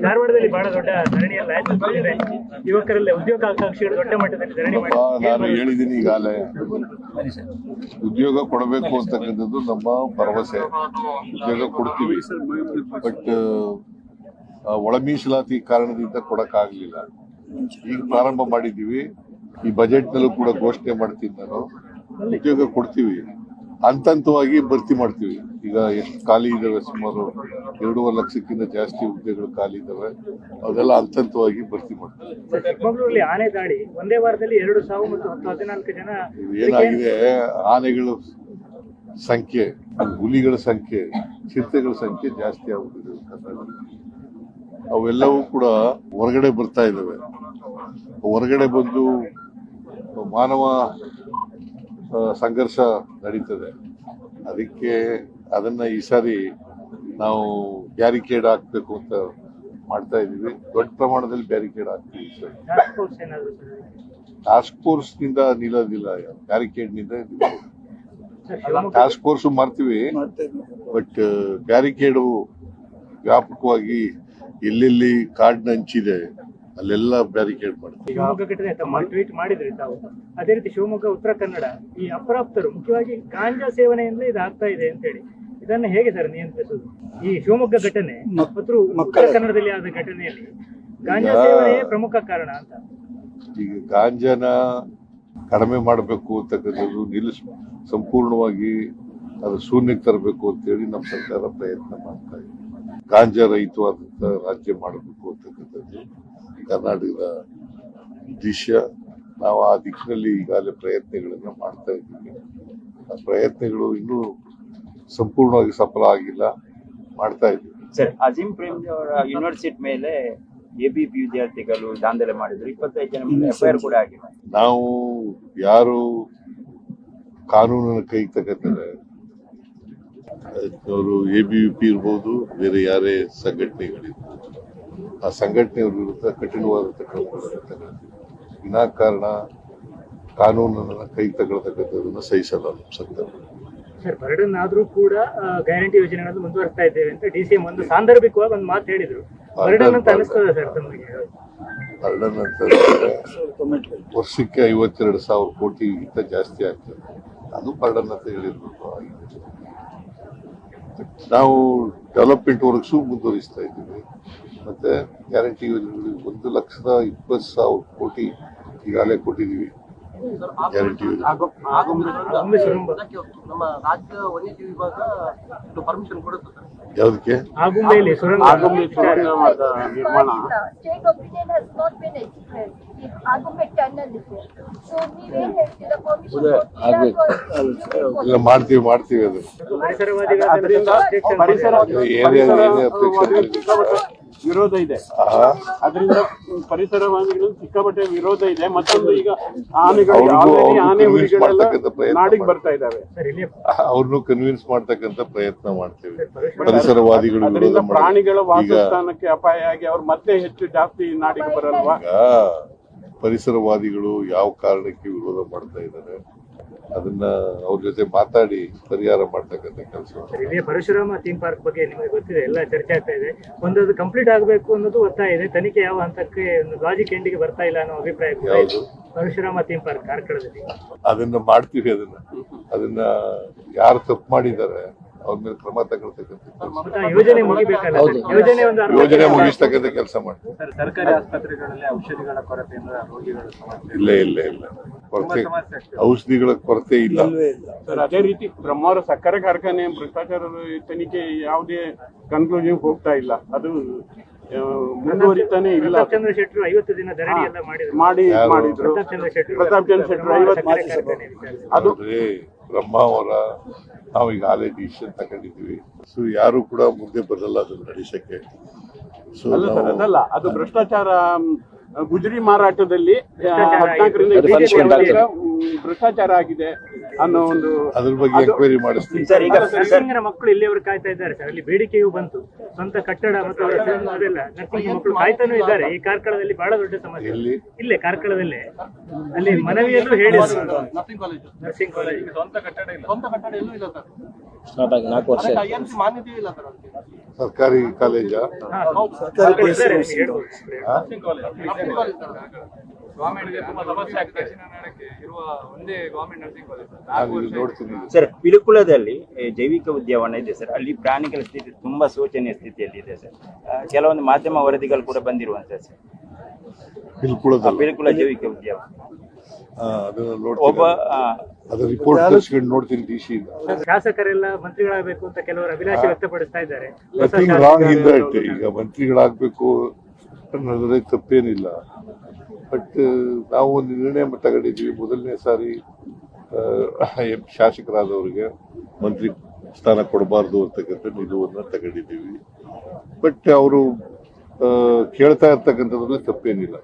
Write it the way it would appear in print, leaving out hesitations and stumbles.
ಧಾರವಾಡದಲ್ಲಿ ಬಹಳ ದೊಡ್ಡ ಧರಣಿಯಲ್ಲಿ ಆಯ್ತು. ಯುವಕರಲ್ಲಿ ಉದ್ಯೋಗಾಕಾಂಕ್ಷಿಗಳು ದೊಡ್ಡ ಮಟ್ಟದಲ್ಲಿ ಧರಣಿ ಮಾಡಿ ನಾನು ಹೇಳಿದ್ದೀನಿ ಈಗಾಗಲೇ, ಉದ್ಯೋಗ ಕೊಡಬೇಕು ಅಂತಕ್ಕಂಥದ್ದು ನಮ್ಮ ಭರವಸೆ. ಉದ್ಯೋಗ ಕೊಡ್ತೀವಿ, ಬಟ್ ಒಳ ಮೀಸಲಾತಿ ಕಾರಣದಿಂದ ಕೊಡಕ್ಕಾಗ್ಲಿಲ್ಲ. ಈಗ ಪ್ರಾರಂಭ ಮಾಡಿದ್ದೀವಿ. ಈ ಬಜೆಟ್ ನಲ್ಲೂ ಕೂಡ ಘೋಷಣೆ ಮಾಡ್ತೀನಿ ನಾನು. ಉದ್ಯೋಗ ಕೊಡ್ತೀವಿ, ಹಂತವಾಗಿ ಭರ್ತಿ ಮಾಡ್ತೀವಿ. ಈಗ ಎಷ್ಟು ಖಾಲಿ ಇದಾವೆ, ಸುಮಾರು 2.5 ಲಕ್ಷಕ್ಕಿಂತ ಜಾಸ್ತಿ ಹುದ್ದೆಗಳು ಖಾಲಿ ಇದಾವೆ. ಅದೆಲ್ಲ ಹಂತವಾಗಿ ಭರ್ತಿ ಮಾಡ್ತೀವಿ. ಚಿಕ್ಕಮಗಳೂರಲ್ಲಿ ಆನೆ ದಾಳಿ ಒಂದೇ ವಾರದಲ್ಲಿ 2 ಸಾವು ಮತ್ತು 14 ಜನ. ಏನಾಗಿದೆ, ಆನೆಗಳ ಸಂಖ್ಯೆ, ಹುಲಿಗಳ ಸಂಖ್ಯೆ, ಚಿರತೆಗಳ ಸಂಖ್ಯೆ ಜಾಸ್ತಿ ಆಗುತ್ತಿದೆ ಕರ್ನಾಟಕದಲ್ಲಿ. ಅವೆಲ್ಲವೂ ಕೂಡ ಹೊರಗಡೆ ಬರ್ತಾ ಇದ್ದಾವೆ. ಹೊರಗಡೆ ಬಂದು ಮಾನವ ಸಂಘರ್ಷ ನಡೀತದೆ. ಅದಕ್ಕೆ ಅದನ್ನ ಈ ಸಾರಿ ನಾವು ಬ್ಯಾರಿಕೇಡ್ ಹಾಕ್ಬೇಕು ಅಂತ ಮಾಡ್ತಾ ಇದೀವಿ. ದೊಡ್ಡ ಪ್ರಮಾಣದಲ್ಲಿ ಬ್ಯಾರಿಕೇಡ್ ಹಾಕ್ತೀವಿ. ಟಾಸ್ಕ್ ಫೋರ್ಸ್ ನಿಂದ ನಿಲ್ಲೋದಿಲ್ಲ, ಬ್ಯಾರಿಕೇಡ್ ನಿಂದ ಟಾಸ್ಕ್ ಫೋರ್ಸ್ ಮಾಡ್ತೀವಿ, ಬಟ್ ಬ್ಯಾರಿಕೇಡು ವ್ಯಾಪಕವಾಗಿ ಎಲ್ಲೆಲ್ಲಿ ಕಾಡಿನ ಹಂಚಿದೆ ಅಲ್ಲೆಲ್ಲ ಬ್ಯಾರಿಕೇಡ್ ಮಾಡ್ತೀವಿ. ಶಿವಮೊಗ್ಗ ಘಟನೆ ಟ್ವೀಟ್ ಮಾಡಿದ್ರಿ ತಾವು. ಅದೇ ರೀತಿ ಶಿವಮೊಗ್ಗ, ಉತ್ತರ ಕನ್ನಡ ಈ ಅಪ್ರಾಪ್ತರು ಮುಖ್ಯವಾಗಿ ಗಾಂಜಾ ಸೇವನೆಯಿಂದ ಇದು ಆಗ್ತಾ ಇದೆ ಅಂತ ಹೇಳಿ, ಇದನ್ನು ಹೇಗೆ ಸರ್ ನಿಯಂತ್ರಿಸುವುದು? ಈ ಶಿವಮೊಗ್ಗ ಘಟನೆ ಮತ್ತು ಉತ್ತರ ಕನ್ನಡದಲ್ಲಿ ಆದ ಘಟನೆಯಲ್ಲಿ ಗಾಂಜಾ ಸೇವನೆಯೇ ಪ್ರಮುಖ ಕಾರಣ ಅಂತ. ಈಗ ಗಾಂಜಾನ ಕಡಿಮೆ ಮಾಡಬೇಕು ಅಂತಕ್ಕಂಥದ್ದು ಸಂಪೂರ್ಣವಾಗಿ ಅದು ಶೂನ್ಯಕ್ಕೆ ತರಬೇಕು ಅಂತೇಳಿ ನಮ್ಮ ಸರ್ಕಾರ ಪ್ರಯತ್ನ ಮಾಡ್ತಾ ಇದೆ. ಗಾಂಜಾ ರಹಿತವಾದಂತ ರಾಜ್ಯ ಮಾಡಬೇಕು ಅಂತಕ್ಕಂಥದ್ದು ಕರ್ನಾಟಕದ ಉದ್ದೇಶ. ನಾವು ಆ ದಿಕ್ಕಿನಲ್ಲಿ ಈಗಾಗಲೇ ಪ್ರಯತ್ನಗಳನ್ನ ಮಾಡ್ತಾ ಇದ್ದೀವಿ. ಆ ಪ್ರಯತ್ನಗಳು ಇನ್ನೂ ಸಂಪೂರ್ಣವಾಗಿ ಸಫಲ ಆಗಿಲ್ಲ, ಮಾಡ್ತಾ ಇದ್ದೀವಿ. ಸರ್, ಅಜೀಂ ಪ್ರೇಮ್ಜಿ ಅವರ ಯೂನಿವರ್ಸಿಟಿ ಮೇಲೆ ಎಬಿಪಿ ವಿದ್ಯಾರ್ಥಿಗಳು ದಾಂಧಲೆ ಮಾಡಿದ್ರು. 25 ಜನ ಮೇಲೆ ಎಫ್ಐಆರ್ ಕೂಡ ಆಗಿದೆ. ನಾವು ಯಾರು ಕಾನೂನನ್ನು ಕೈ ತಗೋತಾರೆ, ಅವರು ಎಬಿವಿಪಿ ಇರ್ಬೋದು, ಬೇರೆ ಯಾರೇ ಸಂಘಟನೆಗಳಿರ್ಬೋದು, ಆ ಸಂಘಟನೆಯ ವಿರುದ್ಧ ಕಠಿಣವಾದಂಥ ಕ್ರಮಗಳನ್ನು ತಗೊಳ್ತೀವಿ. ವಿನಾಕಾರಣ ಕಾನೂನನ್ನು ಕೈ ತಗೊಳ್ತಕ್ಕಂಥದನ್ನ ಸಹಿಸಲ್ಲ ಸರ್ಕಾರ. ಸರ್, ಬರ್ಡನ್ ಆದ್ರೂ ಕೂಡ ಗ್ಯಾರಂಟಿ ಯೋಜನೆಗಳನ್ನು ಮುಂದುವರಿಸ್ತಾ ಇದ್ದೇವೆ ಅಂತ ಡಿಸಿಎಂ ಒಂದು ಸಾಂದರ್ಭಿಕವಾಗಿ ಒಂದು ಮಾತು ಹೇಳಿದ್ರು. ಬರ್ಡನ್ ಅಂತ ಅನಿಸ್ತದೆ ಸರ್ ತಮಗೆ? ಬರ್ಡನ್ ಅಂತ ವರ್ಷಕ್ಕೆ 52,000 ಕೋಟಿಗಿಂತ ಜಾಸ್ತಿ ಆಗ್ತದೆ. ಅದು ಬರ್ಡನ್ ಅಂತ ಹೇಳಿರ್ಬೇಕು. ನಾವು ಡೆವಲಪ್ಮೆಂಟ್ ವರ್ಕ್ಸು ಮುಂದುವರಿಸ್ತಾ ಇದ್ದೀವಿ. ಮತ್ತೆ ಗ್ಯಾರಂಟಿ ಯೋಜನೆಗಳು 1,20,000 ಕೋಟಿ ಈಗಾಗಲೇ ಕೊಟ್ಟಿದ್ದೀವಿ. ಗ್ಯಾರಂಟಿ ಯೋಜನೆ ನಮ್ಮ ರಾಜ್ಯ ವನ್ಯಜೀವಿ ವಿಭಾಗ ಪರ್ಮಿಷನ್ ಕೊಡುತ್ತೆ ಸರ್. ಯಾವುದಕ್ಕೆ? ಆಗುಂಬೆಯಲ್ಲಿ ಸುರಂಗ ನಿರ್ಮಾಣ. ಎಲ್ಲ ಮಾಡ್ತೀವಿ ಅದು. ವಿರೋಧ ಇದೆ, ಅದರಿಂದ ಪರಿಸರವಾದಿಗಳು ಸಿಕ್ಕಾಪಟ್ಟೆ ವಿರೋಧ ಇದೆ. ಮತ್ತೊಂದು, ಈಗ ಆನೆ ಹುಲಿಗಳೆಲ್ಲ ನಾಡಿಗೆ ಬರ್ತಾ ಇದ್ದಾವೆ. ಅವ್ರನ್ನು ಕನ್ವಿನ್ಸ್ ಮಾಡ್ತಕ್ಕಂಥ ಪ್ರಯತ್ನ ಮಾಡ್ತೀವಿ. ಪರಿಸರವಾದಿಗಳು ಅದರಿಂದ ಪ್ರಾಣಿಗಳ ವಾಸಸ್ಥಾನಕ್ಕೆ ಅಪಾಯ ಆಗಿ ಅವ್ರು ಮತ್ತೆ ಜಾಸ್ತಿ ನಾಡಿಗೆ ಬರಲ್ವಾ? ಪರಿಸರವಾದಿಗಳು ಯಾವ ಕಾರಣಕ್ಕೆ ವಿರೋಧ ಮಾಡ್ತಾ ಇದ್ದಾರೆ ಅದನ್ನ ಅವ್ರ ಜೊತೆ ಮಾತಾಡಿ ಪರಿಹಾರ ಮಾಡ್ತಕ್ಕಂಥ ಕೆಲಸ. ಇಲ್ಲಿ ಪರಶುರಾಮ ಥೀಮ್ ಪಾರ್ಕ್ ಬಗ್ಗೆ ನಿಮಗೆ ಗೊತ್ತಿದೆ, ಎಲ್ಲ ಚರ್ಚೆ ಆಗ್ತಾ ಇದೆ. ಒಂದದು ಕಂಪ್ಲೀಟ್ ಆಗಬೇಕು ಅನ್ನೋದು ಒತ್ತಾಯ ಇದೆ. ತನಿಖೆ ಯಾವ ಹಂತಕ್ಕೆ ಲಾಜಿಕ್ ಎಂಡಿಗೆ ಬರ್ತಾ ಇಲ್ಲ ಅನ್ನೋ ಅಭಿಪ್ರಾಯ. ಪರಶುರಾಮ ಥೀಮ್ ಪಾರ್ಕ್ ಕಾರ್ಕಳದಲ್ಲಿ ಅದನ್ನ ಮಾಡ್ತೀವಿ. ಅದನ್ನ ಯಾರು ತಪ್ಪು ಮಾಡಿದ್ದಾರೆ ಅವ್ರ ಮೇಲೆ ಕ್ರಮ ತಗೊಳ್ತಕ್ಕಂಥ ಯೋಜನೆ ಮುಗಿಬೇಕಲ್ಲ, ಯೋಜನೆ ಮುಗಿಸ್ತಕ್ಕಂಥ ಕೆಲಸ ಮಾಡ್ತೀವಿ. ಸರ್ಕಾರಿ ಆಸ್ಪತ್ರೆಗಳಲ್ಲಿ ಔಷಧಿಗಳ ಕೊರತೆಯಿಂದ ರೋಗಿಗಳು ಇಲ್ಲ ಕೊರತೆ, ಔಷಧಿಗಳ ಕೊರತೆ ಇಲ್ಲ ಸರ್. ಅದೇ ರೀತಿ ಬ್ರಹ್ಮಾವರ ಸಕ್ಕರೆ ಕಾರ್ಖಾನೆ ಭ್ರಷ್ಟಾಚಾರದ ತನಿಖೆ ಯಾವುದೇ ಕನ್ಕ್ಲೂಷನ್ ಹೋಗ್ತಾ ಇಲ್ಲ, ಅದು ಮುಂದುವರಿತಾನೆ ಇಲ್ಲ. ಪ್ರತಾಪ್ ಚಂದ್ರ ಶೆಟ್ಟರು 50 ದಿನ ಧರಣಿ ಎಲ್ಲ ಮಾಡಿದ್ರು. ಪ್ರತಾಪ್ ಚಂದ್ರ ಶೆಟ್ಟರು 50 ಅದು ಬ್ರಹ್ಮಾವರ ನಾವು ಈಗಾಗಲೇ ಡಿಸಿಷನ್ ತಗೊಂಡಿದ್ದೀವಿ. ಸೊ ಯಾರು ಕೂಡ ಮುಂದೆ ಬರಲ್ಲ ಅದನ್ನ ನಡೆಸಕ್ಕೆ. ಅದಲ್ಲ, ಅದು ಭ್ರಷ್ಟಾಚಾರ. ಗುಜರಿ ಮಾರಾಟದಲ್ಲಿ 14ರಿಂದ ಭ್ರಷ್ಟಾಚಾರ ಆಗಿದೆ ಅನ್ನೋ ಒಂದು ಅದ್ರ ಬಗ್ಗೆ ಎಂಕ್ವೈರಿ ಮಾಡಿಸ್ತೀವಿ. ನರ್ಸಿಂಗ್ನ ಮಕ್ಕಳು ಇಲ್ಲಿಯವರು ಕಾಯ್ತಾ ಇದ್ದಾರೆ ಸರ್. ಅಲ್ಲಿ ಬೇಡಿಕೆಯೂ ಬಂತು, ಸ್ವಂತ ಕಟ್ಟಡ ಮತ್ತು ಅದೆಲ್ಲ ನರ್ಸಿಂಗ್ ಮಕ್ಕಳು ಕಾಯ್ತಾನೂ ಇದ್ದಾರೆ. ಈ ಕಾರ್ಕಳದಲ್ಲಿ ಬಹಳ ದೊಡ್ಡ ಸಮಸ್ಯೆ. ಇಲ್ಲೇ ಕಾರ್ಕಳದಲ್ಲೇ ಅಲ್ಲಿ ಮನವಿಯಲ್ಲೂ ಹೇಳಿದ್ರು. ನರ್ಸಿಂಗ್ ಕಾಲೇಜ್ ಸ್ವಂತ ಕಟ್ಟಡ ಎಲ್ಲೂ ಇಲ್ಲ ಸರ್. 4 ವರ್ಷ ಮಾನ್ಯತೆ ಇಲ್ಲ ಸರ್. ಸರ್ಕಾರಿ ಕಾಲೇಜಾ? ಇದ್ದಾರೆ, ನಿಮ್ಗೆ ಹೇಳ್ಬೋದು. ಹಾ? ನಾನು ಇಲ್ಲಿ ನೋಡ್ತೀನಿ. ಸರ್ ಪಿಲಿಕುಳದಲ್ಲಿ ಜೈವಿಕ ಉದ್ಯಾನವನ ಇದೆ ಸರ್, ಅಲ್ಲಿ ಪ್ರಾಣಿಗಳ ಸ್ಥಿತಿ ತುಂಬಾ ಶೋಚನೀಯ ಸ್ಥಿತಿಯಲ್ಲಿ ಇದೆ ಸರ್. ಕೆಲವೊಂದು ಮಾಧ್ಯಮ ವರದಿಗಳು ಕೂಡ ಬಂದಿರುವಂತ ಸರ್. ಪಿಲ್ಕುಳದಲ್ಲ. ಪಿಲಿಕುಳ ಜೈವಿಕ ಉದ್ಯಾನವನ ಅದನ್ನ ಒಬ್ಬ ನೋಡ್ತೀನಿ, ಅದ್ರ ರಿಪೋರ್ಟ್ ತರಿಸ್ಕೊಂಡು ನೋಡ್ತೀನಿ DC ಇಂದ. ಶಾಸಕರೆಲ್ಲ ಮಂತ್ರಿಗಳಾಗಬೇಕು ಅಂತ ಕೆಲವರು ಅಭಿಲಾಷೆ ವ್ಯಕ್ತಪಡಿಸ್ತಾ ಇದ್ದಾರೆ. Nothing wrong in that. ಈಗ ಮಂತ್ರಿಗಳಾಗಬೇಕು ಅನ್ನೋದ್ರೆ ತಪ್ಪೇನಿಲ್ಲ. ಬಟ್ ನಾವು ಒಂದು ನಿರ್ಣಯ ತಗೊಂಡಿದ್ದೀವಿ, ಮೊದಲನೇ ಸಾರಿ ಶಾಸಕರಾದವರಿಗೆ ಮಂತ್ರಿ ಸ್ಥಾನ ಕೊಡಬಾರ್ದು ಅಂತಕ್ಕಂಥ ನಿಲುವನ್ನು ತಗೊಂಡಿದ್ದೀವಿ. ಬಟ್ ಅವರು ಕೇಳ್ತಾ ಇರ್ತಕ್ಕಂಥದ್ರಲ್ಲಿ ತಪ್ಪೇನಿಲ್ಲ.